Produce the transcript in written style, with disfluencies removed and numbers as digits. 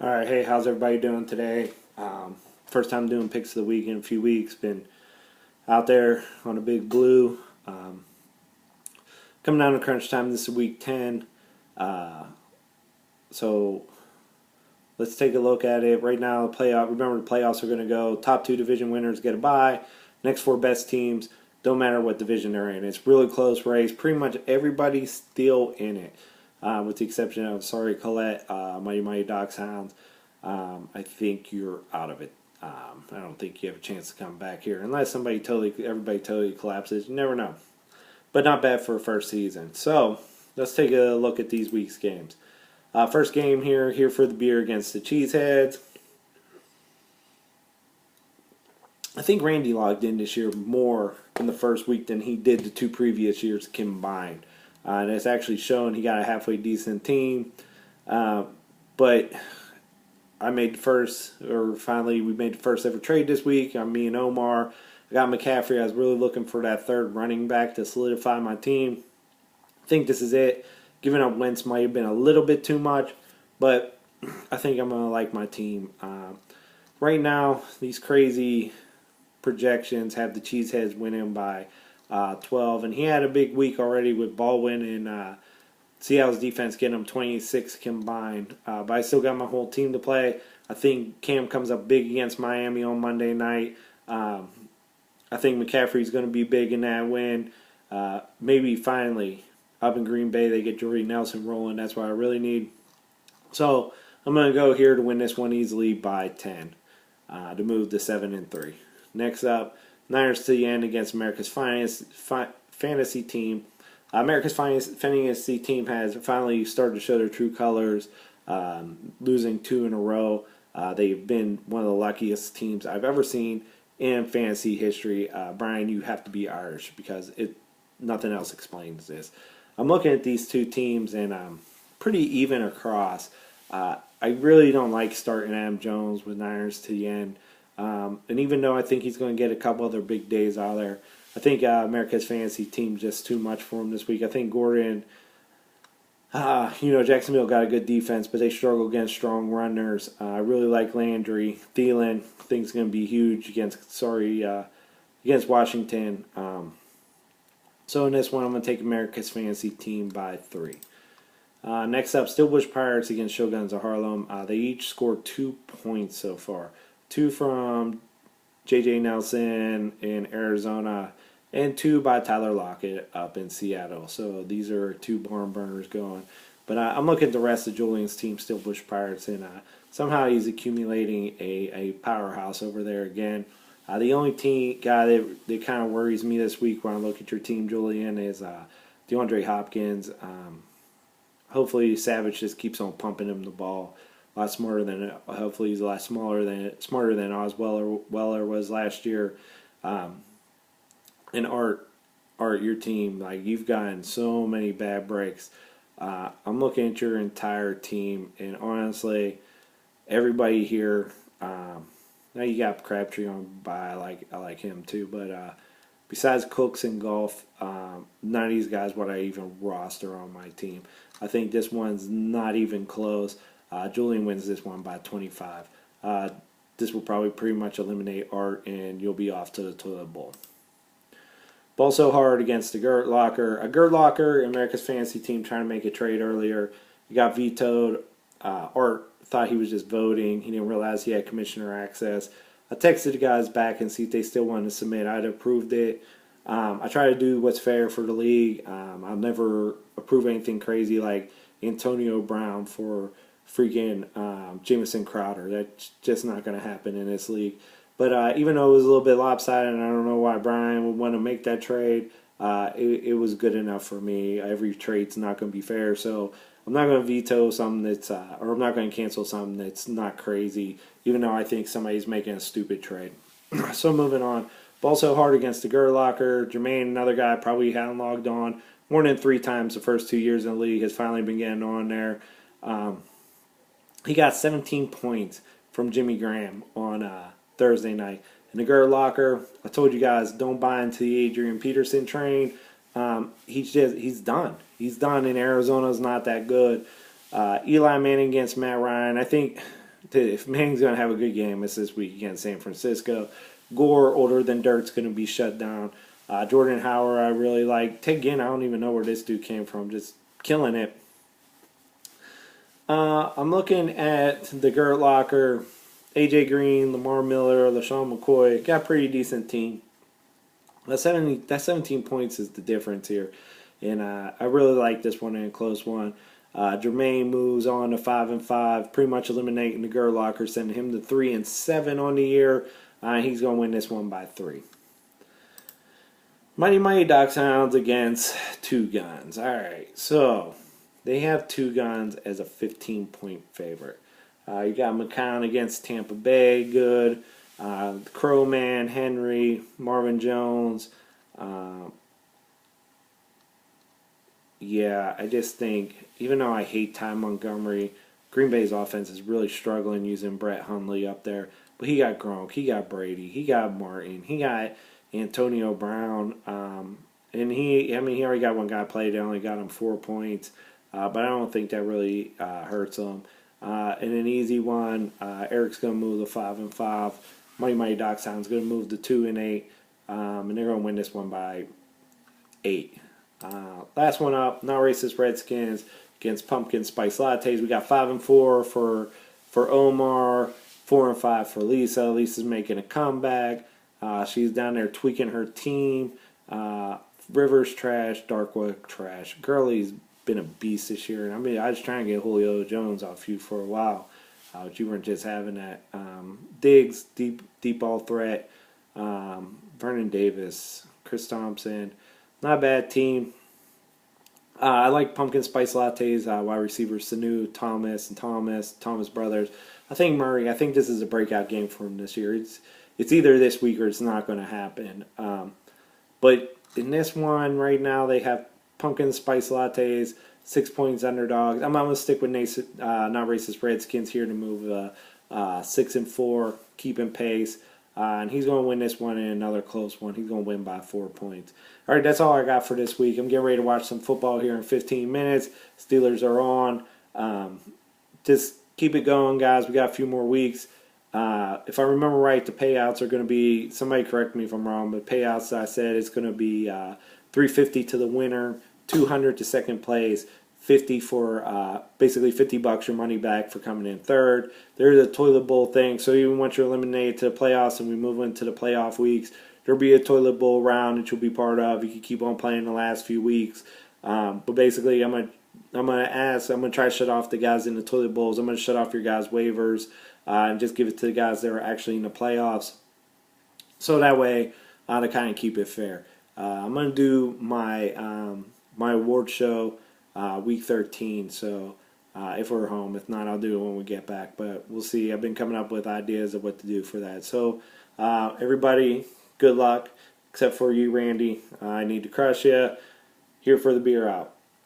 All right, hey, how's everybody doing today? First time doing picks of the week in a few weeks. Been out there on a big blue. Coming down to crunch time. This is week 10. So let's take a look at it right now. Remember, the playoffs are going to go. Top two division winners get a bye. Next four best teams, don't matter what division they're in. It's really close race. Pretty much everybody's still in it. With the exception of, sorry, Colette, Mighty Dogs Hounds. I think you're out of it. I don't think you have a chance to come back here unless everybody totally collapses. You never know. But not bad for a first season. So let's take a look at these week's games. First game here for the beer against the Cheeseheads. I think Randy logged in this year more in the first week than he did the two previous years combined. And it's actually shown he got a halfway decent team. But we made the first ever trade this week. Me and Omar. I got McCaffrey. I was really looking for that third running back to solidify my team. I think this is it. Giving up Wentz might have been a little bit too much, but I think I'm going to like my team. Right now, these crazy projections have the Cheeseheads winning by 12, and he had a big week already with Baldwin and Seattle's defense getting them 26 combined. But I still got my whole team to play. I think Cam comes up big against Miami on Monday night. I think McCaffrey's going to be big in that win. Maybe finally up in Green Bay they get Jordy Nelson rolling. That's what I really need. So I'm going to go here to win this one easily by 10 to move to 7-3. Next up, Niners to the end against America's fantasy team. America's fantasy team has finally started to show their true colors, losing 2 in a row. They've been one of the luckiest teams I've ever seen in fantasy history. Brian, you have to be Irish because nothing else explains this. I'm looking at these two teams and pretty even across. I really don't like starting Adam Jones with Niners to the end. And even though I think he's going to get a couple other big days out there, I think America's fantasy team just too much for him this week. I think Gordon, Jacksonville got a good defense, but they struggle against strong runners. I really like Landry. Thielen, I think is going to be huge against Washington. So in this one, I'm going to take America's fantasy team by 3. Next up, Stillbush Pirates against Shoguns of Harlem. They each scored 2 points so far. 2 from J.J. Nelson in Arizona, and 2 by Tyler Lockett up in Seattle. So these are 2 barn burners going. But I'm looking at the rest of Julian's team, Stillbush Pirates, and somehow he's accumulating a powerhouse over there again. The only guy that kind of worries me this week when I look at your team, Julian, is DeAndre Hopkins. Hopefully Savage just keeps on pumping him the ball. A lot smarter than hopefully he's a lot smarter than Osweiler was last year. And Art, your team, like, you've gotten so many bad breaks. I'm looking at your entire team, and honestly, everybody here. Now you got Crabtree on by. I like him too, but besides Cooks and Golf, none of these guys would I even roster on my team. I think this one's not even close. Julian wins this one by 25. This will probably pretty much eliminate Art, and you'll be off to the toilet bowl. Ball so hard against the Gert Locker. A Gert Locker, America's fantasy team, trying to make a trade earlier. He got vetoed. Art thought he was just voting. He didn't realize he had commissioner access. I texted the guys back and see if they still wanted to submit. I'd approved it. I try to do what's fair for the league. I'll never approve anything crazy like Antonio Brown for freaking Jamison Crowder. That's just not going to happen in this league. But even though it was a little bit lopsided, and I don't know why Brian would want to make that trade, it was good enough for me. Every trade's not going to be fair, so I'm not going to veto something or I'm not going to cancel something that's not crazy, even though I think somebody's making a stupid trade. So moving on. Ball so hard against the Gerlocker. Jermaine, another guy, probably hadn't logged on more than 3 times the first 2 years in the league, has finally been getting on there. He got 17 points from Jimmy Graham on Thursday night. And the Gerlocker, I told you guys, don't buy into the Adrian Peterson train. He's done. He's done, and Arizona's not that good. Eli Manning against Matt Ryan. I think if Manning's going to have a good game, it's this week against San Francisco. Gore, older than dirt's going to be shut down. Jordan Howard, I really like. Ted Ginn, I don't even know where this dude came from. Just killing it. I'm looking at the Gert Locker, AJ Green, Lamar Miller, LaShawn McCoy. Got a pretty decent team. That 17 points is the difference here. And I really like this one in a close one. Jermaine moves on to 5-5, pretty much eliminating the Gert Locker, sending him to 3-7 on the year. He's going to win this one by 3. Mighty Docs Hounds against Two Guns. All right, so they have Two Guns as a 15-point favorite. You got McCown against Tampa Bay, good. Crowman, Henry, Marvin Jones. Yeah, I just think, even though I hate Ty Montgomery, Green Bay's offense is really struggling using Brett Hundley up there. But he got Gronk, he got Brady, he got Martin, he got Antonio Brown. And he already got one guy played. They only got him 4 points. But I don't think that really hurts him. And an easy one, Eric's going to move to 5-5. Mighty Doc Sound's going to move to 2-8. And they're going to win this one by 8. Last one up, Not Racist Redskins against Pumpkin Spice Lattes. We got 5-4 for Omar, 4-5 for Lisa. Lisa's making a comeback. She's down there tweaking her team. Rivers trash, Darkwood trash. Gurley's been a beast this year. And I was trying to get Julio Jones off you for a while, but you weren't just having that. Diggs, deep ball threat. Vernon Davis, Chris Thompson. Not a bad team. I like Pumpkin Spice Lattes, wide receivers Sanu, Thomas brothers. I think Murray, I think this is a breakout game for him this year. It's either this week or it's not going to happen. But in this one right now, they have Pumpkin Spice Lattes, 6 points underdogs. I'm going to stick with Not Racist Redskins here to move 6-4, keeping pace. And he's going to win this one in another close one. He's going to win by 4 points. All right, that's all I got for this week. I'm getting ready to watch some football here in 15 minutes. Steelers are on. Just keep it going, guys. We got a few more weeks. If I remember right, the payouts are going to be, somebody correct me if I'm wrong, but payouts, I said, it's going to be $350 to the winner, $200 to second place, 50 for basically $50 your money back for coming in third. There's a toilet bowl thing, so even once you're eliminated to the playoffs and we move into the playoff weeks, there'll be a toilet bowl round that you'll be part of. You can keep on playing the last few weeks, but basically I'm gonna try to shut off the guys in the toilet bowls. I'm gonna shut off your guys' waivers and just give it to the guys that are actually in the playoffs, so that way to kind of keep it fair. I'm gonna do my my award show week 13, so if we're home. If not, I'll do it when we get back, but we'll see. I've been coming up with ideas of what to do for that. So everybody, good luck, except for you, Randy. I need to crush you. Here for the beer out.